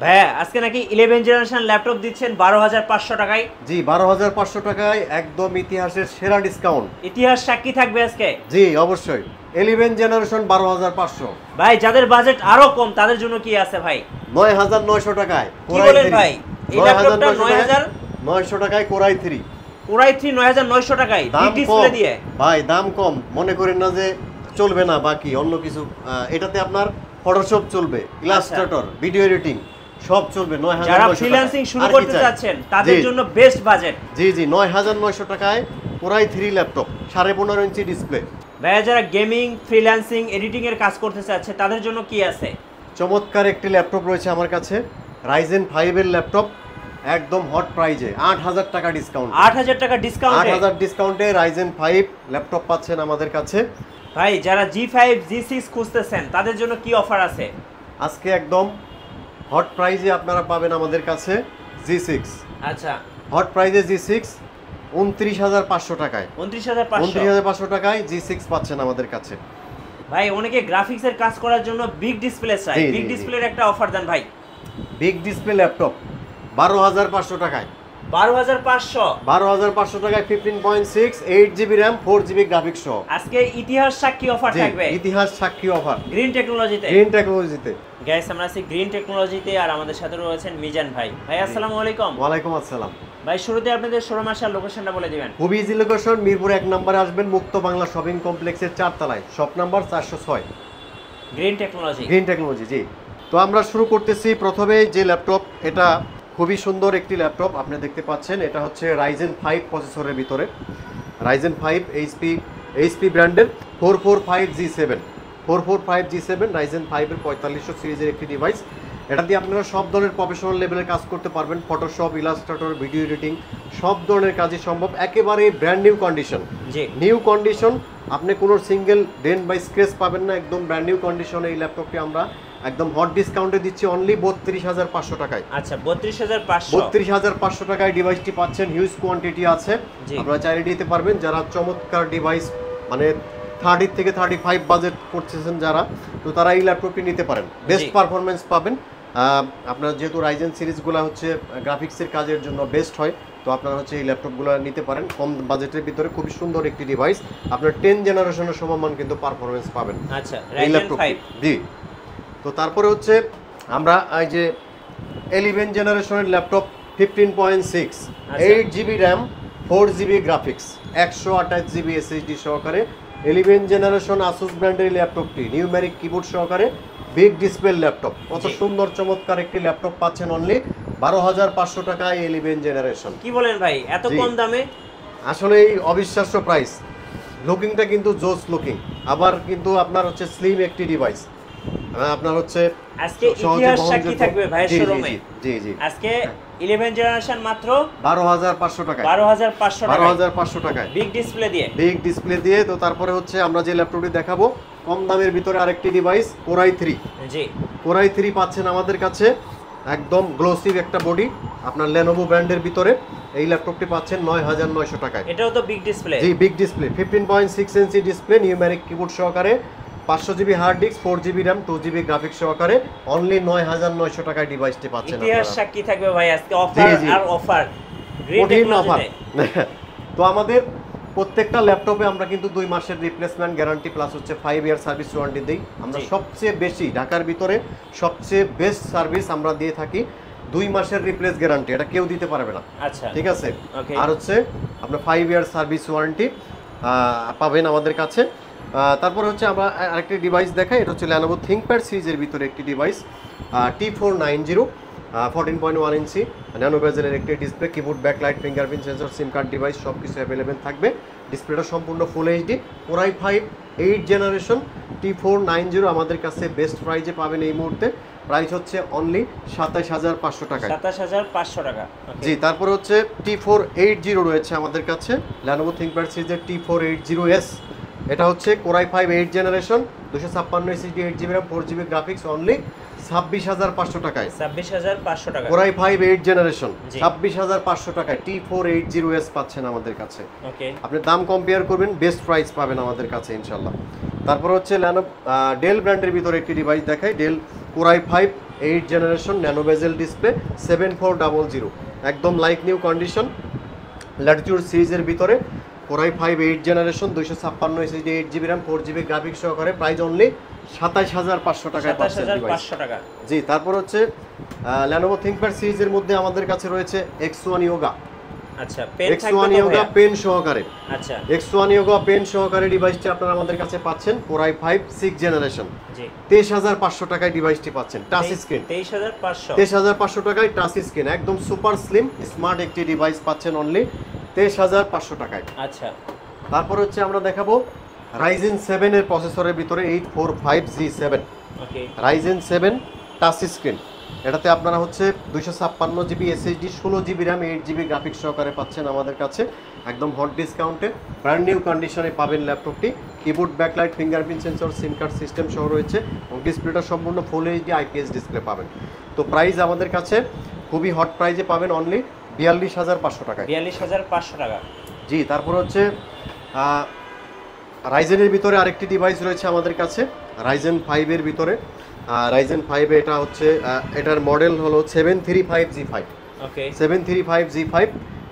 ভাইয়া আজকে নাকি 11 জেনারেশন ল্যাপটপ দিচ্ছেন 12,500 টাকায়। জি 12,500 টাকায় একদম ইতিহাসের সেরা ডিসকাউন্ট। ইতিহাস সাক্ষী থাকবে আজকে। জি অবশ্যই 11 জেনারেশন 12,500। ভাই যাদের বাজেট আরো কম তাদের জন্য কি আছে ভাই? 9,900 টাকায় কি বলেন ভাই? এই ল্যাপটপটা 9,900 টাকায় কোরাই 3। কোরাই 3 9,900 টাকায় দাম ডিসপ্লে দিয়ে। ভাই দাম কম, মনে করেন না যে চলবে না বাকি অন্য কিছু। এটাতে আপনার ফটোশপ চলবে, ইলাস্ট্রেটর, ভিডিও এডিটিং সব চলবে। 9,900 যারা ফ্রিল্যান্সিং শুরু করতে চাচ্ছেন তাদের জন্য বেস্ট বাজেট। জি জি 9,900 টাকায় কোরাই 3 ল্যাপটপ, 15.5 ইঞ্চি ডিসপ্লে। ভাইয়া যারা গেমিং, ফ্রিল্যান্সিং, এডিটিং এর কাজ করতে চাচ্ছে তাদের জন্য কি আছে? চমৎকার একটি ল্যাপটপ রয়েছে আমার কাছে, রাইজেন 5 এর ল্যাপটপ, একদম হট প্রাইজে 8,000 টাকা ডিসকাউন্ট। 8,000 টাকা ডিসকাউন্ট। 8,000 ডিসকাউন্টে রাইজেন 5 ল্যাপটপ পাচ্ছেন আমাদের কাছে। ভাই যারা G5 G6 খুঁজতেছেন তাদের জন্য কি অফার আছে? আজকে একদম হট প্রাইজে আপনারা পাবেন আমাদের কাছে G6। আচ্ছা হট প্রাইজে G6 29,500 টাকায়। 29,500 টাকায় G6 পাচ্ছেন আমাদের কাছে। ভাই অনেকে গ্রাফিক্স এর কাজ করার জন্য বিগ ডিসপ্লে চায়, বিগ ডিসপ্লের একটা অফার দেন ভাই। বিগ ডিসপ্লে ল্যাপটপ 12,500 টাকায়। 12,500 টাকায় 15.6 8GB RAM 4GB গ্রাফিক্স সহ। আজকে ইতিহাস সাক্ষী অফার থাকবে। ইতিহাস সাক্ষী অফার গ্রিন টেকনোলজিতে। গাইস আমরা আছি গ্রিন টেকনোলজিতে আর আমাদের সাথে রয়েছেন মিজান ভাই। ভাই আসসালামু আলাইকুম। ওয়া আলাইকুম আসসালাম। ভাই শুরুতে আপনাদের শোরুম আসার লোকেশনটা বলে দিবেন। খুব ইজি লোকেশন, মিরপুর 1 নম্বরে আসবেন, মুক্ত বাংলা শপিং কমপ্লেক্সের 4 তলায়, shop number 406। Green technology. Green technology জি। তো আমরা শুরু করতেছি প্রথমে যে ল্যাপটপ, এটা খুবই সুন্দর একটি ল্যাপটপ আপনি দেখতে পাচ্ছেন। এটা হচ্ছে রাইজেন 5 প্রসেসরের ভিতরে, রাইজেন 5 এইচপি ব্র্যান্ডের 445G7 রাইজেন 5 এর 4500 সিরিজের একটি ডিভাইস। এটা দিয়ে আপনারা সব ধরনের প্রফেশনাল লেভেলের কাজ করতে পারবেন, ফটোশপ, ইলাস্ট্রেটর, ভিডিও এডিটিং সব ধরনের কাজই সম্ভব। একেবারে ব্র্যান্ড নিউ কন্ডিশন। জি নিউ কন্ডিশন, আপনি কোনো সিঙ্গেল ডেন্ট বা স্ক্র্যাচ পাবেন না, একদম ব্র্যান্ড নিউ কন্ডিশনে এই ল্যাপটপটি আমরা একদম হট ডিসকাউন্টে দিচ্ছি অনলি 32,500 টাকায়। আচ্ছা 32,500। 32,500 টাকায় ডিভাইসটি পাচ্ছেন। হিউজ কোয়ান্টিটি আছে, আপনারা চাইলে নিতে পারবেন। যারা চমৎকার ডিভাইস মানে 30 থেকে 35 বাজেট করতেছেন যারা, তো তারা এই ল্যাপটপটি নিতে পারেন, বেস্ট পারফরমেন্স পাবেন। আপনার যেহেতু রাইজেন সিরিজগুলো হচ্ছে গ্রাফিক্সের কাজের জন্য বেস্ট হয়, তো আপনারা হচ্ছে এই ল্যাপটপগুলো নিতে পারেন কম বাজেটের ভিতরে। খুবই সুন্দর একটি ডিভাইস, আপনার 10 জেনারেশনের সমমান কিন্তু পারফরমেন্স পাবেন আচ্ছা এই ল্যাপটপ। জি তো তারপরে হচ্ছে আমরা এই যে 11 জেনারেশনের laptop 15.6 8GB RAM 4GB graphics 128GB SSD সহকারে 11 জেনারেশন আসুস ব্র্যান্ডের ল্যাপটপটি, নিউমেরিক কিবোর্ড সহকারে বিগ ডিসপ্লে ল্যাপটপ। কত সুন্দর চমৎকার একটি ল্যাপটপ পাচ্ছেন অনলি 12,500 টাকায় 11 জেনারেশন। কি বলেন ভাই এত কম দামে? আসলে এই অবিশ্বাস্য প্রাইস। লুকিংটা কিন্তু জোস লুকিং, আবার কিন্তু আপনার হচ্ছে স্লিম একটি ডিভাইস। আপনার হচ্ছে আজকে ইতিহাস সাক্ষী থাকবে ভাইয়ের শোরুমে। জি জি আজকে 11 জেনারেশন মাত্র 12,500 টাকায়। 12,500 টাকায় বিগ ডিসপ্লে দিয়ে। বিগ ডিসপ্লে দিয়ে। তো তারপরে হচ্ছে আমরা যে ল্যাপটপটি দেখাবো কম দামের ভিতরে আরেকটি ডিভাইস কোরাই 3। জি কোরাই 3 পাচ্ছেন আমাদের কাছে, একদম গ্লোসি একটা বডি, আপনার লেনোভো ব্র্যান্ডের ভিতরে এই ল্যাপটপটি পাচ্ছেন 9,900 টাকায়। এটাও তো বিগ ডিসপ্লে। জি big display 15.6 inch display, numeric keyboard সহকারে, 500GB hard disk, 4GB RAM 2GB graphics সহকারে অনলি 9,900 টাকায় ডিভাইসটি পাচ্ছেন। ইতিহাস সাক্ষী থাকবে ভাই আজকে অফার আর অফার। গ্রিন টেকনোলজিতে। তো আমাদের প্রত্যেকটা ল্যাপটপে আমরা কিন্তু 2 মাসের রিপ্লেসমেন্ট গ্যারান্টি প্লাস হচ্ছে 5 ইয়ার সার্ভিস ওয়ারেন্টি দিই। আমরা সবচেয়ে বেশি ঢাকার ভিতরে সবচেয়ে বেস্ট সার্ভিস আমরা দিয়ে থাকি, 2 মাসের রিপ্লেস গ্যারান্টি, এটা কেউ দিতে পারবে না। আচ্ছা ঠিক আছে। আর হচ্ছে আপনার 5 ইয়ার সার্ভিস ওয়ারেন্টি পাবেন আমাদের কাছে। তারপর হচ্ছে আমরা আরেকটি ডিভাইস দেখাই, এটা হচ্ছে Lenovo ThinkPad সিরিজের ভিতরে একটি ডিভাইস, T490 14.1 ইঞ্চি ন্যানো বেজেলের একটি display, keyboard, backlight, fingerprint sensor, সিম কার্ড ডিভাইস সব কিছু অ্যাভেলেবেল থাকবে। ডিসপ্লেটা সম্পূর্ণ full HD. Core i 5 8 generation T490 আমাদের কাছে বেস্ট প্রাইজে পাবেন এই মুহূর্তে। প্রাইস হচ্ছে অনলি 27,500 টাকা। 27,500 টাকা। জি তারপরে হচ্ছে T480 রয়েছে আমাদের কাছে, Lenovo ThinkPad সিরিজের T480S। এটা হচ্ছে core i 5 8 generation 256 SSD 8GB RAM 4GB graphics only 26,500 টাকায়। 26,500 টাকা কোরাই 5 8 জেনারেশন 26,500 টাকায় T480S পাচ্ছেন আমাদের কাছে। ওকে আপনি দাম কম্পেয়ার করবেন, বেস্ট প্রাইস পাবেন আমাদের কাছে ইনশাআল্লাহ। তারপর হচ্ছে ডেল ব্র্যান্ডের ভিতরে একটি ডিভাইস দেখাই, Dell core i 5 8 generation nano bezel display 7400, একদম লাইক নিউ কন্ডিশন। ল্যাটিটিউড সিরিজের ভিতরে core i 5 8 generation 256 SSD 8GB RAM 4GB graphics সহকারে প্রাইস অনলি 27500 টাকায় পাচ্ছেন ডিভাইস। 27500 টাকা। জি, তারপর হচ্ছে Lenovo ThinkPad সিরিজের মধ্যে আমাদের কাছে রয়েছে X1 Yoga। আচ্ছা, পেন X1 থাকবে তো Yoga ভাইয়া? পেন সহকারে। আচ্ছা X1 Yoga পেন সহকারে ডিভাইসটি আপনারা আমাদের কাছে পাচ্ছেন কোরাই 5 6 জেনারেশন জি 23500 টাকায় ডিভাইসটি পাচ্ছেন, টাচ স্ক্রিন 23500। 23500 টাকায় টাচ স্ক্রিন, একদম সুপার স্লিম স্মার্ট একটি ডিভাইস পাচ্ছেন অনলি 23500 টাকায়। আচ্ছা তারপর হচ্ছে আমরা দেখাবো Ryzen 7 এর প্রসেসরের ভিতরে 845G7, ওকে Ryzen 7 টাচ স্ক্রিন। এটাতে আপনারা হচ্ছে 256GB SSD 16GB RAM 8GB graphics সহকারে পাচ্ছেন আমাদের কাছে একদম হট ডিসকাউন্টে। ব্র্যান্ড নিউ কন্ডিশনে পাবেন ল্যাপটপটি। কিবোর্ড ব্যাকলাইট ফিঙ্গারপ্রিন্ট সেন্সর সিম কার্ড সিস্টেম সহ রয়েছে এবং ডিসপ্লেটা সম্পূর্ণ ফুল এইচডি IPS ডিসপ্লে পাবেন। তো প্রাইস আমাদের কাছে খুবই হট প্রাইজে পাবেন অনলি 42500 টাকায়। 42500 টাকা। জি, তারপর হচ্ছে রাইজেনের ভিতরে আরেকটি ডিভাইস রয়েছে আমাদের কাছে Ryzen 5 এর ভিতরে। Ryzen 5 এটা হচ্ছে এটার মডেল হলো 735G5। ওকে 735G5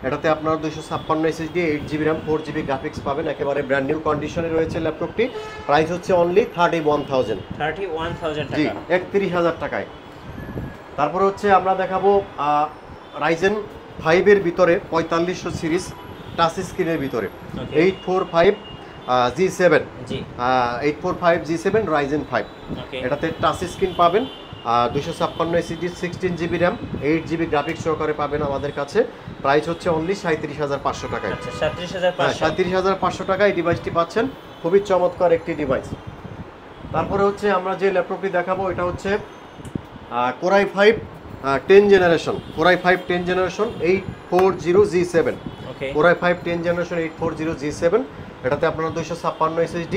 এটাতে আপনার 256 SSD 8GB RAM 4GB graphics পাবেন, একেবারে ব্র্যান্ড নিউ কন্ডিশনে রয়েছে ল্যাপটপটি। প্রাইস হচ্ছে অনলি 31000। 31000 জি, টাকা। 31000 টাকায়। তারপর হচ্ছে আমরা দেখাবো Ryzen 5 এর ভিতরে 4500 সিরিজ টাচ স্ক্রিনের ভিতরে Okay. 845G7 জি 845G7 Ryzen 5 ওকে এটাতে টাচ স্ক্রিন পাবেন, 256 SSD 16GB RAM 8GB graphics সহকারে পাবেন আমাদের কাছে। প্রাইস হচ্ছে অনলি 37500 টাকায়। আচ্ছা 37500। 37500 টাকায় এই ডিভাইসটি পাচ্ছেন, খুবই চমৎকার একটি ডিভাইস। তারপরে হচ্ছে আমরা যে ল্যাপটপটি দেখাবো এটা হচ্ছে core i 5 10 generation, core i 5 10 generation 840G7, ওকে কোরাই 5 10 জেনারেশন 840G7। এটাতে আপনারা 256 SSD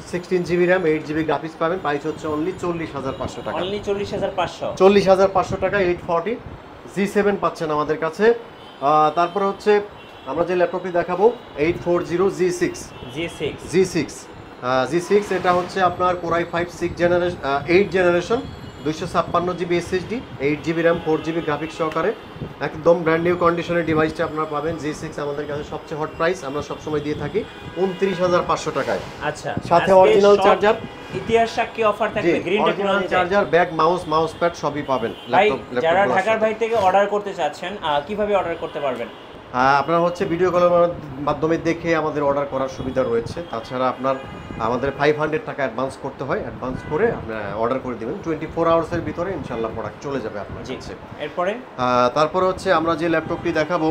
16GB RAM 8GB graphics পাবেন। প্রাইস হচ্ছে অনলি 40500 টাকা। অনলি 40500। 40500 টাকা 840G7 পাচ্ছেন আমাদের কাছে। তারপরে হচ্ছে আমরা যে ল্যাপটপটি দেখাবো 840G6 G6 এটা হচ্ছে আপনার core i 5 6 generation 8 generation 256GB SSD 8GB RAM 4GB graphics সহকারে একদম ব্র্যান্ড নিউ কন্ডিশনের ডিভাইসটা আপনারা পাবেন। G6 আমাদের কাছে সবচেয়ে হট প্রাইস, আমরা সবসময় দিয়ে থাকি 29500 টাকায়। আচ্ছা সাথে আজকে অরিজিনাল সব চার্জার, ইতিহাস সাক্ষী অফার থাকবে green original technology. Charger, bag, mouse pad সবই পাবেন। ভাই ল্যাপটপ যারা ঢাকার ভাই থেকে অর্ডার করতে চাচ্ছেন কিভাবে অর্ডার করতে পারবেন? আপনারা হচ্ছে ভিডিও কলের মাধ্যমে দেখে আমাদের অর্ডার করার সুবিধা রয়েছে। তাছাড়া আপনার আমাদের 500 টাকা অ্যাডভান্স করতে হয়, অ্যাডভান্স করে আপনারা অর্ডার করে দেবেন 24 আওয়ার্সের ভিতরে ইনশাল্লাহ প্রোডাক্ট চলে যাবে আপনার কাছে। এরপরে তারপরে হচ্ছে আমরা যে ল্যাপটপটি দেখাবো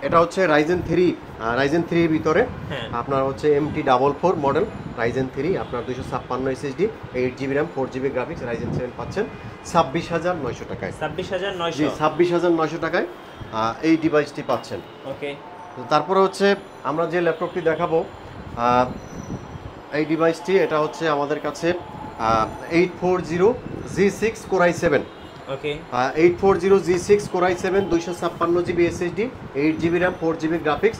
এটা হচ্ছে Ryzen 3 এর ভিতরে হ্যাঁ আপনার হচ্ছে MT44 মডেল Ryzen 3 আপনার 256 SSD 8GB RAM 4GB graphics Ryzen 7 পাচ্ছেন 26900 টাকায়। 26900। জি 26900 টাকায় এই ডিভাইসটি পাচ্ছেন। ওকে তো তারপরে হচ্ছে আমরা যে ল্যাপটপটি দেখাবো এই ডিভাইসটি এটা হচ্ছে আমাদের কাছে 840G6 কোরাই 7, ওকে 840G6 core i 7 256GB SSD 8GB RAM 4GB graphics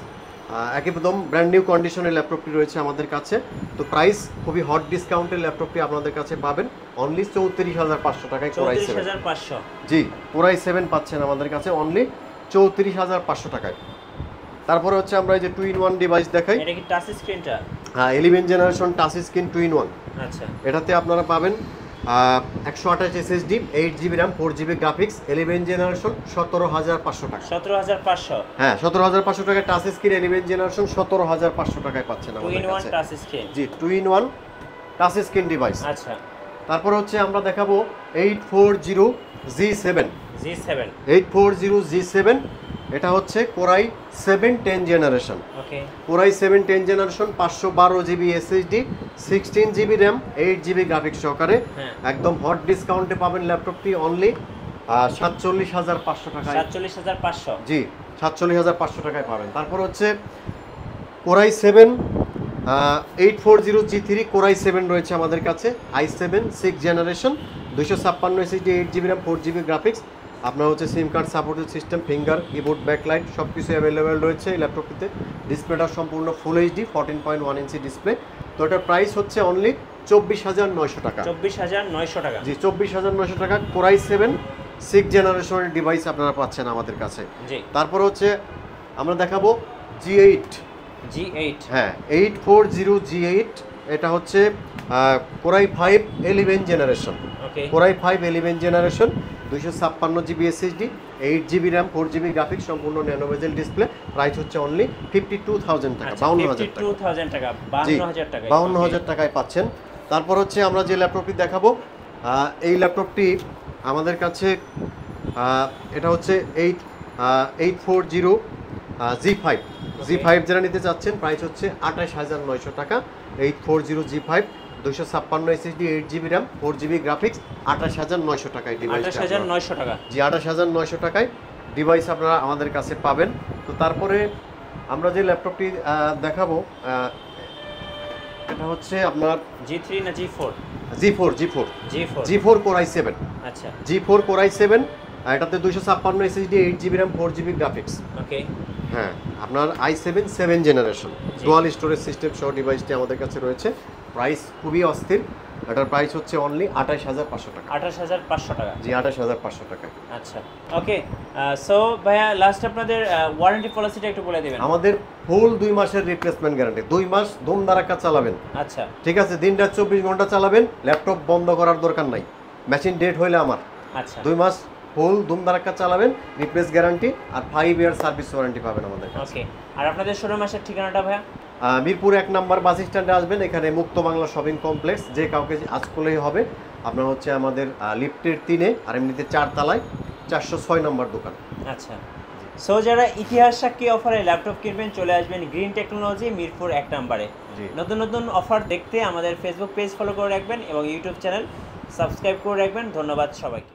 একদম ব্র্যান্ড নিউ কন্ডিশনের ল্যাপটপটি রয়েছে আমাদের কাছে। তো প্রাইস খুবই হট ডিসকাউন্টের ল্যাপটপটি আপনাদের কাছে পাবেন অনলি 34500 টাকায় কোরাই 7। 34500। জি কোরাই 7 পাচ্ছেন আমাদের কাছে অনলি 34500 টাকায়। তারপরে হচ্ছে আমরা এই যে 2-in-1 ডিভাইস দেখাই, এটা কি টাচ স্ক্রিনটা? 11 জেনারেশন টাচ স্ক্রিন 2-in-1। আচ্ছা এটাতে আপনারা পাবেন 128 SSD 8GB RAM 4GB graphics 11 generation 17500 টাকা। 17500। হ্যাঁ 17500 টাকায় টাচ স্ক্রিন 11 জেনারেশন 17500 টাকায় পাচ্ছেন আমাদের 2-in-1 কাছে। Touch screen. জি 2-in-1 টাচ স্ক্রিন ডিভাইস। আচ্ছা তারপর হচ্ছে আমরা দেখাবো 840G7 840G7 এটা হচ্ছে core i 7 10 generation, okay core i 7 10 generation 512GB SSD 16GB RAM 8GB graphics সহকারে হ্যাঁ একদম হট ডিসকাউন্টে পাবেন ল্যাপটপটি অনলি 47500 টাকায়। 47500। জি 47500 টাকায় পাবেন। তারপর হচ্ছে কোরাই 7 840G3 কোরাই 7 রয়েছে আমাদের কাছে i7 6 generation 256 SSD 8GB RAM 4GB graphics আপনার হচ্ছে সিম card supported system finger keyboard backlight সব কিছু অ্যাভেলেবেল রয়েছে এই ল্যাপটপটিতে। ডিসপ্লেটা সম্পূর্ণ ফুল এইচডি 14.1 ইঞ্চি ডিসপ্লে। তো এটার প্রাইস হচ্ছে অনলি 24,900 টাকা। 24,900 টাকা। জি 24,900 টাকা কোরাই 7 6 জেনারেশনের ডিভাইস আপনারা পাচ্ছেন আমাদের কাছে। জি। তারপর হচ্ছে আমরা দেখাবো G8। হ্যাঁ 840 G8, এটা হচ্ছে core i 5 11 generation. Okay. Core i 5 11 generation, 256 GB SSD, 8 GB RAM, 4 GB graphics, সম্পূর্ণ ন্যানো বেজেল ডিসপ্লে। প্রাইস হচ্ছে অনলি 52,000 টাকা, 52,000 টাকা। 52,000 টাকা, 52,000 টাকা। 52,000 টাকায় পাচ্ছেন। তারপর হচ্ছে আমরা যে ল্যাপটপটি দেখাবো, এই ল্যাপটপটি আমাদের কাছে এটা হচ্ছে 840 G5 যারা নিতে চাচ্ছেন, প্রাইস হচ্ছে 28,900 টাকা। 840 G5, 256 SSD, 8 GB RAM, 4 GB graphics, 28,900 টাকায় ডিভাইস। 28,900 টাকা। জি 28,900 টাকায় ডিভাইস আপনারা আমাদের কাছে পাবেন। তো তারপরে আমরা যে ল্যাপটপটি দেখাবো, এটা হচ্ছে আপনার G3 না G4? G4 core i 7। আচ্ছা। G4 কোরাই 7, এটাতে 256 SSD, 8 GB RAM, 4 GB graphics. Okay. হ্যাঁ আপনার i7 7 generation dual storage system সহ ডিভাইসটি আমাদের কাছে রয়েছে। প্রাইস খুবই অস্থির, এটার প্রাইস হচ্ছে অনলি 28,500 টাকা। 28,500 টাকা। জি 28,500 টাকা। আচ্ছা ওকে। সো ভাইয়া লাস্ট আপনাদের ওয়ারেন্টি পলিসিটা একটু বলে দিবেন। আমাদের ফুল 2 মাসের রিপ্লেসমেন্ট গ্যারান্টি, 2 মাস ধুমধারাক্কা চালাবেন। আচ্ছা ঠিক আছে, দিনরাত 24 ঘন্টা চালাবেন, ল্যাপটপ বন্ধ করার দরকার নাই, মেশিন ডেড হইলে আমার। আচ্ছা 2 মাস ফুল ধুমধারাক্কা চালাবেন, রিপ্লেস গ্যারান্টি আর 5 ইয়ার সার্ভিস ওয়ারেন্টি পাবেন আমাদের কাছে। ওকে। আর আপনাদের শোরুম আসার ঠিকানাটা ভাইয়া? মিরপুর 1 নম্বর বাস স্ট্যান্ডে আসবেন, এখানে মুক্ত বাংলা শপিং কমপ্লেক্স, যে কাউকে আজ করলেই হবে। আপনার হচ্ছে আমাদের লিফটের 3-এ আর এমনিতে 4 তলায় 406 নম্বর দোকান। আচ্ছা। সো যারা ইতিহাস সাক্ষী অফারে ল্যাপটপ কিনবেন, চলে আসবেন গ্রিন টেকনোলজি মিরপুর 1 নম্বরে। নতুন নতুন অফার দেখতে আমাদের ফেসবুক পেজ ফলো করে রাখবেন এবং ইউটিউব চ্যানেল সাবস্ক্রাইব করে রাখবেন। ধন্যবাদ সবাইকে।